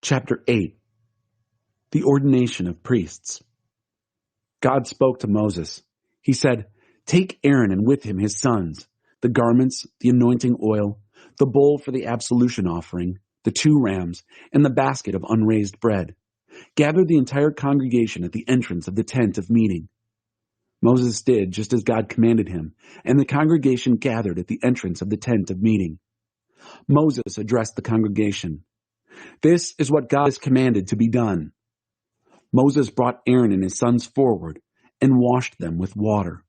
Chapter 8. The Ordination of Priests. God spoke to Moses. He said, "Take Aaron and with him his sons, the garments, the anointing oil, the bowl for the absolution offering, the 2 rams, and the basket of unraised bread. Gather the entire congregation at the entrance of the tent of meeting." Moses did just as God commanded him, and the congregation gathered at the entrance of the tent of meeting. Moses addressed the congregation. "This is what God has commanded to be done." Moses brought Aaron and his sons forward and washed them with water.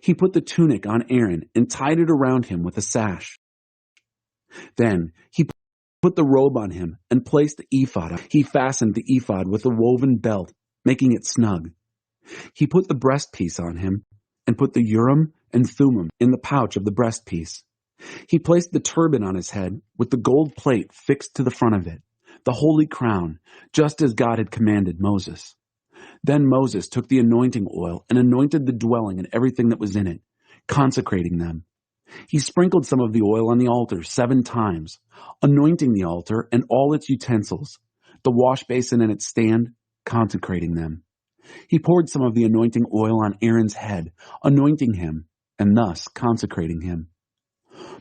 He put the tunic on Aaron and tied it around him with a sash. Then he put the robe on him and placed the ephod on. He fastened the ephod with a woven belt, making it snug. He put the breastpiece on him and put the Urim and Thummim in the pouch of the breastpiece. He placed the turban on his head with the gold plate fixed to the front of it, the holy crown, just as God had commanded Moses. Then Moses took the anointing oil and anointed the dwelling and everything that was in it, consecrating them. He sprinkled some of the oil on the altar 7 times, anointing the altar and all its utensils, the wash basin and its stand, consecrating them. He poured some of the anointing oil on Aaron's head, anointing him, and thus consecrating him.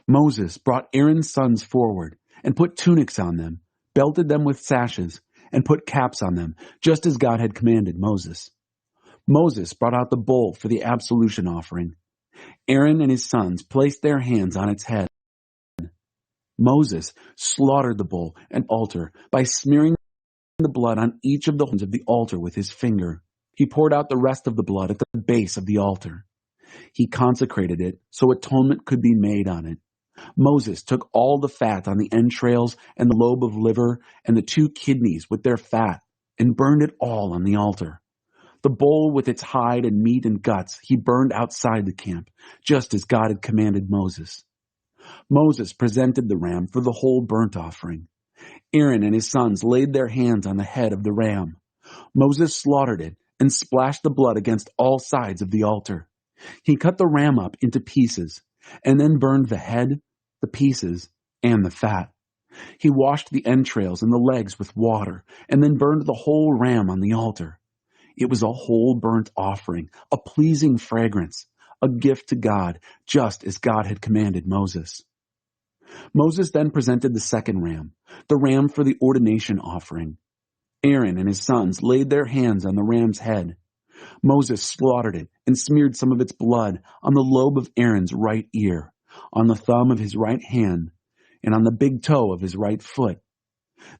Moses brought Aaron's sons forward and put tunics on them, belted them with sashes, and put caps on them, just as God had commanded Moses. Moses brought out the bowl for the absolution offering. Aaron and his sons placed their hands on its head. Moses slaughtered the bull and altar by smearing the blood on each of the horns of the altar with his finger. He poured out the rest of the blood at the base of the altar. He consecrated it so atonement could be made on it. Moses took all the fat on the entrails and the lobe of liver and the 2 kidneys with their fat and burned it all on the altar. The bowl with its hide and meat and guts he burned outside the camp, just as God had commanded Moses. Moses presented the ram for the whole burnt offering. Aaron and his sons laid their hands on the head of the ram. Moses slaughtered it and splashed the blood against all sides of the altar. He cut the ram up into pieces and then burned the head, the pieces, and the fat. He washed the entrails and the legs with water and then burned the whole ram on the altar. It was a whole burnt offering, a pleasing fragrance, a gift to God, just as God had commanded Moses. Moses then presented the 2nd ram, the ram for the ordination offering. Aaron and his sons laid their hands on the ram's head. Moses slaughtered it and smeared some of its blood on the lobe of Aaron's right ear, on the thumb of his right hand, and on the big toe of his right foot.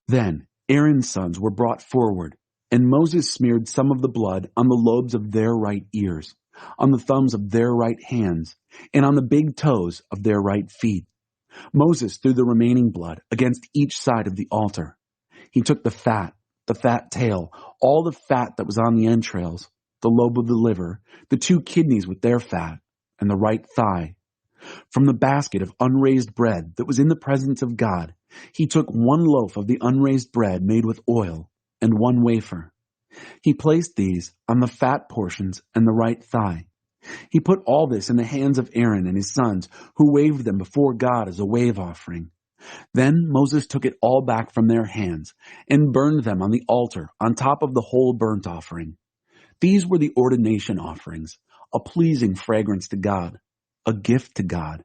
Then Aaron's sons were brought forward, and Moses smeared some of the blood on the lobes of their right ears, on the thumbs of their right hands, and on the big toes of their right feet. Moses threw the remaining blood against each side of the altar. He took the fat tail, all the fat that was on the entrails, the lobe of the liver, the 2 kidneys with their fat, and the right thigh. From the basket of unraised bread that was in the presence of God, he took 1 loaf of the unraised bread made with oil and 1 wafer. He placed these on the fat portions and the right thigh. He put all this in the hands of Aaron and his sons, who waved them before God as a wave offering. Then Moses took it all back from their hands and burned them on the altar on top of the whole burnt offering. These were the ordination offerings, a pleasing fragrance to God, a gift to God.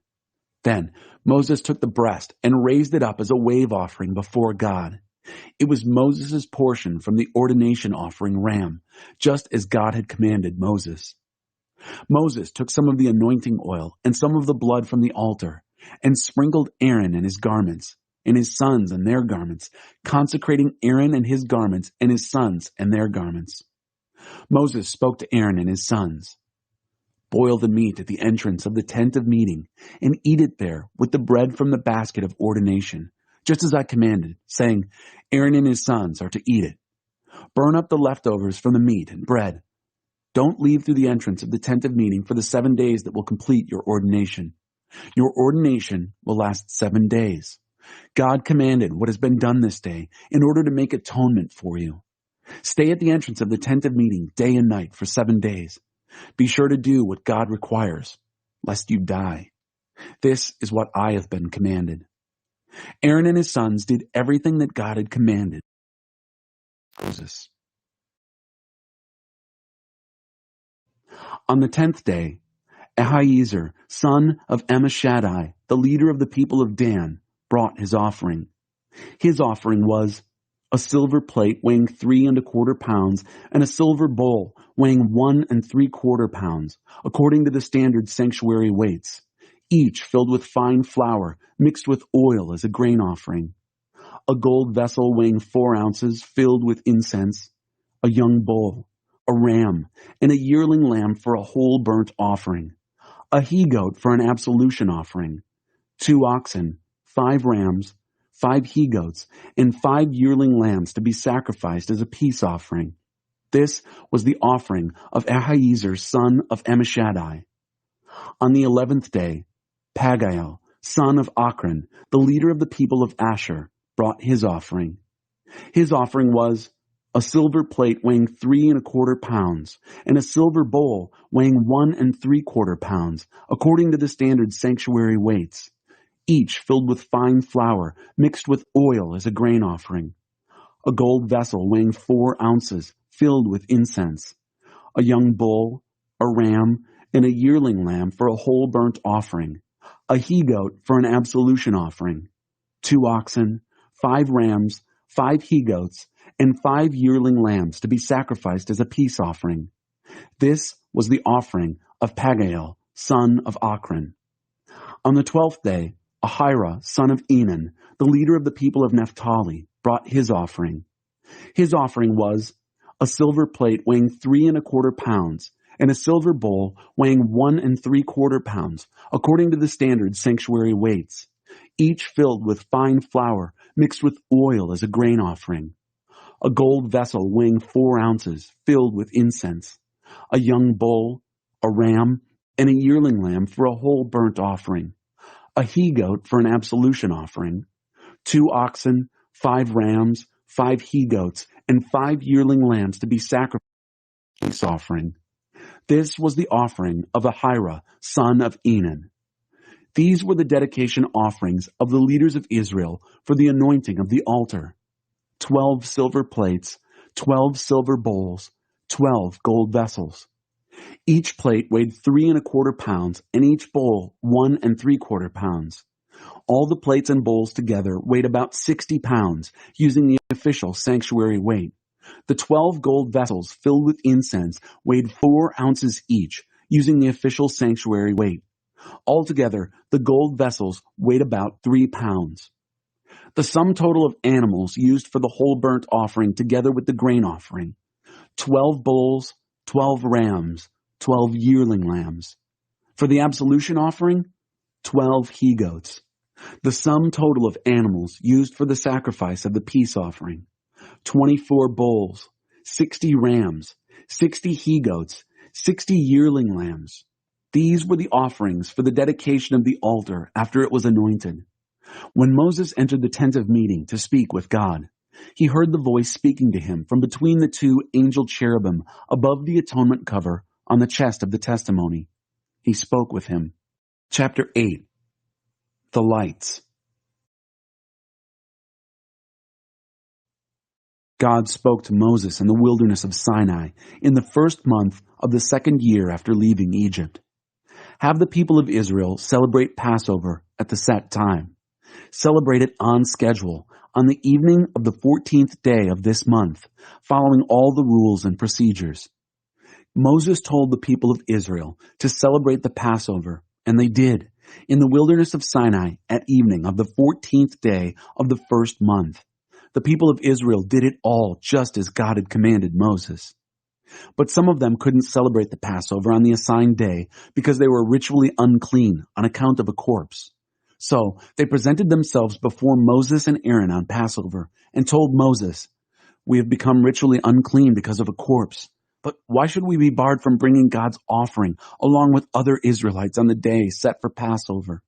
Then Moses took the breast and raised it up as a wave offering before God. It was Moses' portion from the ordination offering ram, just as God had commanded Moses. Moses took some of the anointing oil and some of the blood from the altar and sprinkled Aaron and his garments, and his sons and their garments, consecrating Aaron and his garments and his sons and their garments. Moses spoke to Aaron and his sons. "Boil the meat at the entrance of the tent of meeting and eat it there with the bread from the basket of ordination, just as I commanded, saying, Aaron and his sons are to eat it. Burn up the leftovers from the meat and bread. Don't leave through the entrance of the tent of meeting for the 7 days that will complete your ordination. Your ordination will last 7 days. God commanded what has been done this day in order to make atonement for you. Stay at the entrance of the tent of meeting day and night for 7 days. Be sure to do what God requires, lest you die. This is what I have been commanded." Aaron and his sons did everything that God had commanded. Moses. On the 10th day, Ahiezer, son of Ammishaddai, the leader of the people of Dan, brought his offering. His offering was a silver plate weighing 3¼ pounds and a silver bowl weighing 1¾ pounds, according to the standard sanctuary weights, each filled with fine flour mixed with oil as a grain offering. A gold vessel weighing 4 ounces filled with incense, a young bull, a ram, and a yearling lamb for a whole burnt offering, a he-goat for an absolution offering, 2 oxen, 5 rams, 5 he-goats, and 5 yearling lambs to be sacrificed as a peace offering. This was the offering of Ahiezer, son of Ammishaddai. On the 11th day, Pagiel, son of Ochran, the leader of the people of Asher, brought his offering. His offering was a silver plate weighing 3¼ pounds, and a silver bowl weighing 1¾ pounds, according to the standard sanctuary weights, each filled with fine flour mixed with oil as a grain offering. A gold vessel weighing 4 ounces filled with incense, a young bull, a ram, and a yearling lamb for a whole burnt offering, a he-goat for an absolution offering, 2 oxen, 5 rams, 5 he-goats, and 5 yearling lambs to be sacrificed as a peace offering. This was the offering of Pagiel, son of Ochran. On the 12th day, Ahira, son of Enan, the leader of the people of Naphtali, brought his offering. His offering was a silver plate weighing 3¼ pounds, and a silver bowl weighing 1¾ pounds, according to the standard sanctuary weights, each filled with fine flour mixed with oil as a grain offering. A gold vessel weighing 4 ounces filled with incense, a young bull, a ram, and a yearling lamb for a whole burnt offering, a he-goat for an absolution offering, 2 oxen, 5 rams, 5 he-goats, and 5 yearling lambs to be sacrificed as a peace offering. This was the offering of Ahira, son of Enan. These were the dedication offerings of the leaders of Israel for the anointing of the altar: 12 silver plates, 12 silver bowls, 12 gold vessels. Each plate weighed 3¼ pounds, and each bowl 1¾ pounds. All the plates and bowls together weighed about 60 pounds, using the official sanctuary weight. The 12 gold vessels filled with incense weighed 4 ounces each, using the official sanctuary weight. Altogether, the gold vessels weighed about 3 pounds. The sum total of animals used for the whole burnt offering together with the grain offering: 12 bulls, 12 rams, 12 yearling lambs. For the absolution offering, 12 he-goats. The sum total of animals used for the sacrifice of the peace offering: 24 bulls, 60 rams, 60 he-goats, 60 yearling lambs. These were the offerings for the dedication of the altar after it was anointed. When Moses entered the tent of meeting to speak with God, he heard the voice speaking to him from between the 2 angel cherubim above the atonement cover on the chest of the testimony. He spoke with him. Chapter 8. The Lights. God spoke to Moses in the wilderness of Sinai in the 1st month of the 2nd year after leaving Egypt. Have the people of Israel celebrate Passover at the set time. Celebrate it on schedule on the evening of the 14th day of this month, following all the rules and procedures. Moses told the people of Israel to celebrate the Passover, and they did, in the wilderness of Sinai at evening of the 14th day of the 1st month. The people of Israel did it all just as God had commanded Moses. But some of them couldn't celebrate the Passover on the assigned day because they were ritually unclean on account of a corpse. So they presented themselves before Moses and Aaron on Passover and told Moses, "We have become ritually unclean because of a corpse. But why should we be barred from bringing God's offering along with other Israelites on the day set for Passover?"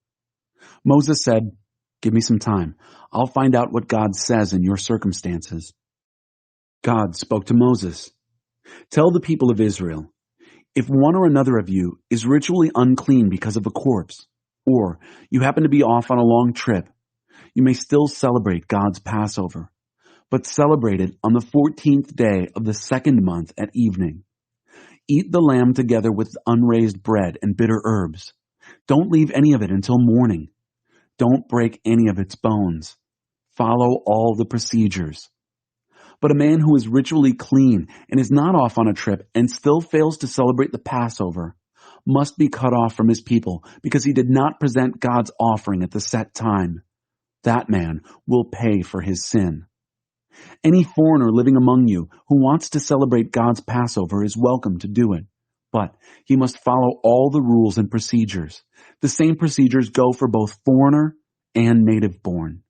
Moses said, "Give me some time. I'll find out what God says in your circumstances." God spoke to Moses. "Tell the people of Israel, if one or another of you is ritually unclean because of a corpse, or you happen to be off on a long trip, you may still celebrate God's Passover. but celebrate it on the 14th day of the second month at evening. Eat the lamb together with unraised bread and bitter herbs. Don't leave any of it until morning. Don't break any of its bones. Follow all the procedures. But a man who is ritually clean and is not off on a trip and still fails to celebrate the Passover must be cut off from his people because he did not present God's offering at the set time. That man will pay for his sin. Any foreigner living among you who wants to celebrate God's Passover is welcome to do it, but he must follow all the rules and procedures. The same procedures go for both foreigner and native-born.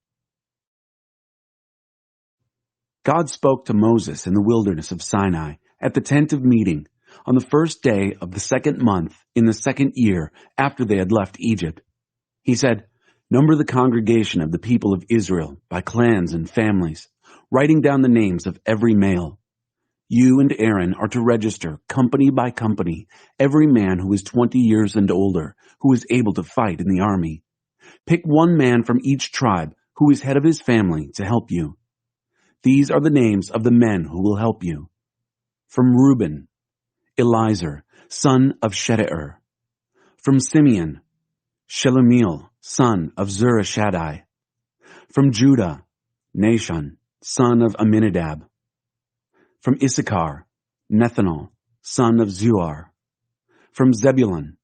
God spoke to Moses in the wilderness of Sinai at the tent of meeting on the first day of the second month in the second year after they had left Egypt. He said, "Number the congregation of the people of Israel by clans and families, writing down the names of every male. You and Aaron are to register, company by company, every man who is 20 years and older, who is able to fight in the army. Pick one man from each tribe who is head of his family to help you. These are the names of the men who will help you. From Reuben, Elizur, son of Shedeur. From Simeon, Shelumiel, son of Zurishaddai. From Judah, Nahshon, son of Amminadab. From Issachar, Nethanel, son of Zuar. From Zebulun,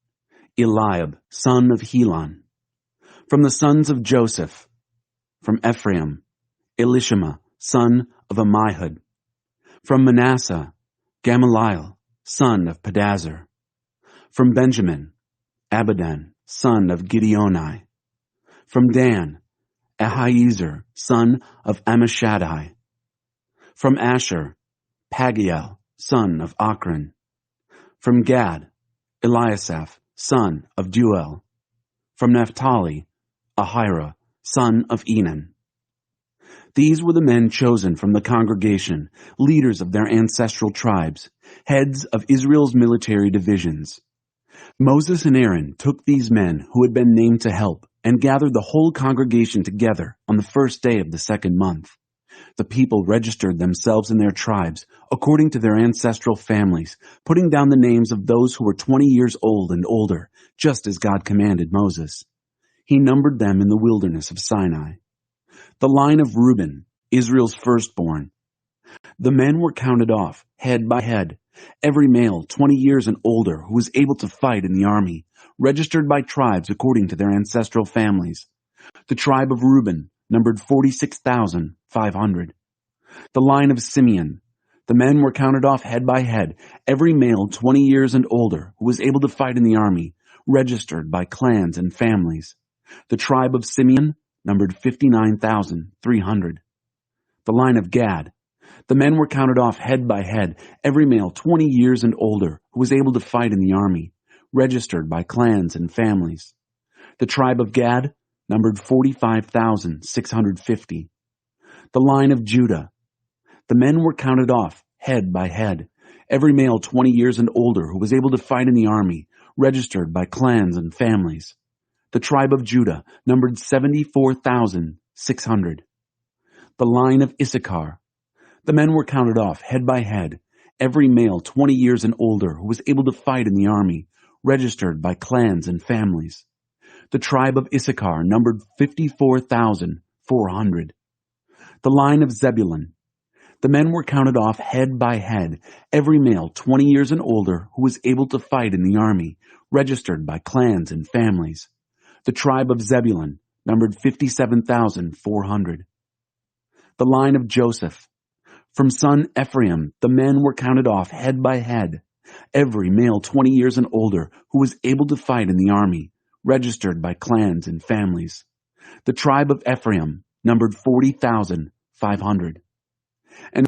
Eliab, son of Helon. From the sons of Joseph. From Ephraim, Elishama, son of Ammihud. From Manasseh, Gamaliel, son of Pedazur. From Benjamin, Abidan, son of Gideoni. From Dan, Ahiezer, son of Ammishaddai. From Asher, Pagiel, son of Ochran. From Gad, Eliasaph, son of Deuel. From Naphtali, Ahira, son of Enan. These were the men chosen from the congregation, leaders of their ancestral tribes, heads of Israel's military divisions. Moses and Aaron took these men who had been named to help and gathered the whole congregation together on the first day of the second month. The people registered themselves in their tribes according to their ancestral families, putting down the names of those who were 20 years old and older, just as God commanded Moses. He numbered them in the wilderness of Sinai. The line of Reuben, Israel's firstborn. The men were counted off, head by head, every male 20 years and older who was able to fight in the army, registered by tribes according to their ancestral families. The tribe of Reuben numbered 46,500. The line of Simeon. The men were counted off head by head, every male 20 years and older who was able to fight in the army, registered by clans and families. The tribe of Simeon numbered 59,300. The line of Gad. The men were counted off head by head, every male 20 years and older who was able to fight in the army, registered by clans and families. The tribe of Gad numbered 45,650. The line of Judah. The men were counted off head by head, every male 20 years and older who was able to fight in the army, registered by clans and families. The tribe of Judah numbered 74,600. The line of Issachar. The men were counted off head by head, every male 20 years and older who was able to fight in the army, registered by clans and families. The tribe of Issachar numbered 54,400. The line of Zebulun. The men were counted off head by head, every male 20 years and older who was able to fight in the army, registered by clans and families. The tribe of Zebulun numbered 57,400. The line of Joseph. From son Ephraim, the men were counted off head by head, every male 20 years and older who was able to fight in the army, registered by clans and families. The tribe of Ephraim numbered 40,500. And